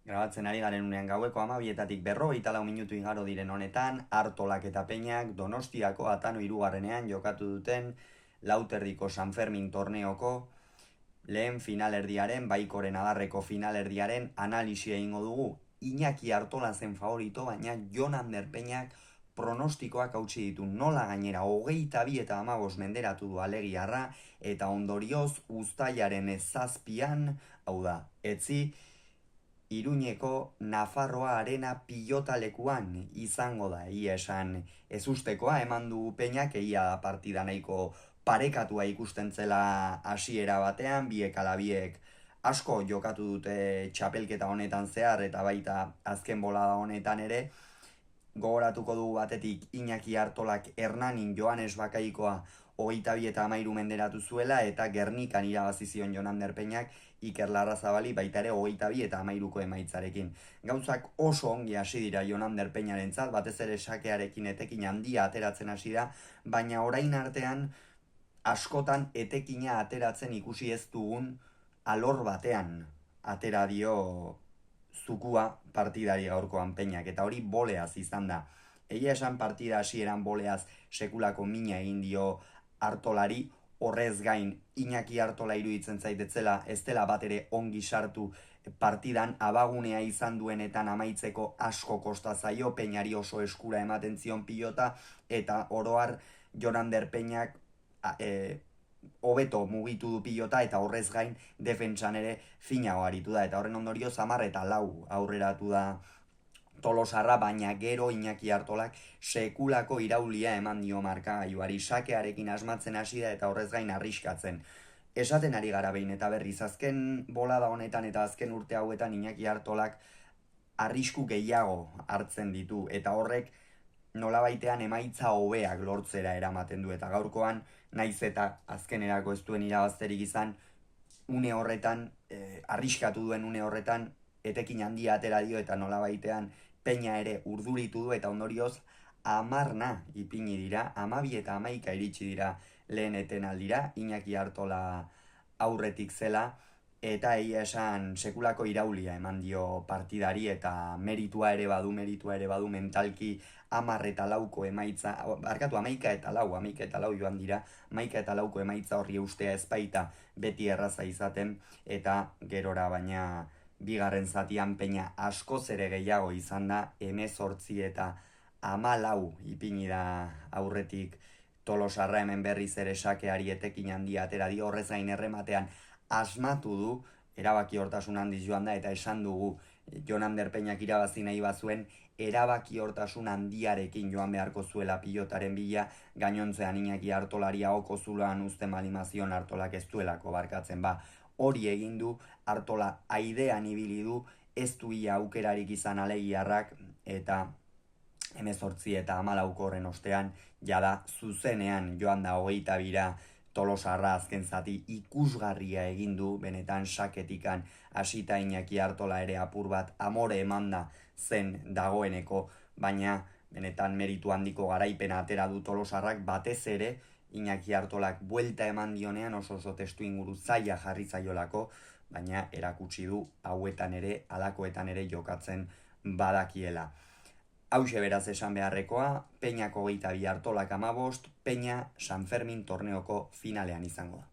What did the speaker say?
Grabatzen ari garen unean gaueko 12:40 minutu igaro diren honetan, Artolak eta Peñak Donostiako Atano hirugarrenean jokatu duten Lauterdiko San Fermin torneoko lehen finalerdiaren, Baikoren Adarreko finalerdiaren analisia egingo dugu. Iñaki Artola zen favorito, baina Jon Ander Peñak pronostikoak hautsi ditu. Nola gainera 22:15 menderatu du alegiarra eta ondorioz uztailaren 7an, hau da, etzi, Iruñeko Nafarroa Arena pilotalekuan izango da, egia esan ezustekoa eman du Peñak, egia da partida nahiko parekatua ikusten zela hasiera batean, biek ala biek asko jokatu dute txapelketa honetan zehar eta baita azken bolada honetan ere. Gogoratuko dugu batetik Iñaki Artolak Hernanin Joanes Bakaikoa 22:13 menderatu zuela eta Gernikan irabazi zion Jon Ander Peñak Iker Larrazabali baita ere 22:13ko emaitzarekin. Gauzak oso ongi hasi dira Jon Ander Peñarentzat, batez ere sakearekin etekin handia ateratzen hasi da, baina orain artean askotan etekina ateratzen ikusi ez dugun alor batean atera dio zukua partidari gaurkoan Peñak, eta hori boleaz izan da. Egia esan partida hasieran boleaz sekulako mina egin dio Artolari, horrez gain Iñaki Artola iruditzen zaitetzela ez dela bat ere ongi sartu partidan, abagunea izan duenetan amaitzeko asko kosta zaio, Peñari oso eskura ematen zion pilota, eta oroar Jon Ander Peñak hobeto mugitu du pilota eta horrez gain defentsan ere finago aritu da, eta horren ondorio 10-4 aurreratu da Tolosarra, baina gero Iñaki Artolak sekulako iraulia eman dio markagailuari, sakearekin asmatzen hasi da eta horrez gain arriskatzen. Esaten ari gara behin eta berriz, azken bolada honetan eta azken urte hauetan Iñaki Artolak arrisku gehiago hartzen ditu, eta horrek nolabaitean emaitza hobeak lortzera eramaten du, eta gaurkoan naiz eta azkenerako ez duen irabazterik izan, une horretan, arriskatu duen une horretan, etekin handia atera dio eta nolabaitean Peña ere urduritu du, eta ondorioz 10 ipini dira, 12:11 iritsi dira lehen etenaldira, Iñaki Artola aurretik zela, eta egia esan sekulako iraulia eman dio partidari, eta meritua ere badu mentalki 10-4ko emaitza, barkatu 11-4 joan dira, 11-4ko emaitza horri eustea ez baita beti erraza izaten, eta gerora baina bigarren zatian Peña askoz ere gehiago izan da, 18-14 ipini da aurretik Tolosarra, hemen berriz ere sakeari etekin handia atera dio, horrez gain errematean asmatu du, erabaki hortasun handiz joan da, eta esan dugu Jon Ander Peñak irabazi nahi bazuen, erabaki hortasun handiarekin joan beharko zuela pilotaren bila, gainontzean Iñaki Artolari ahoko zuloan uzten balimazion Artolak ez duelako barkatzen, hori egin du, Artola aidean ibili du, ez du ia aukerarik izan alegiarrak, eta 18-14 horren ostean, jada zuzenean joan da 22 Tolosarra azken zati ikusgarria egin du, benetan saketikan hasita Iñaki Artola ere apur bat amore emanda zen dagoeneko, baina benetan meritu handiko garaipena atera du Tolosarrak, batez ere Iñaki Artolak buelta eman dionean oso testu inguru zaila jarri zaiolako, baina erakutsi du hauetan ere, alakoetan ere jokatzen badakiela. Hauxe beraz esan beharrekoa, Peñako 22, Artolak 15, Peña San Fermin torneoko finalean izango da.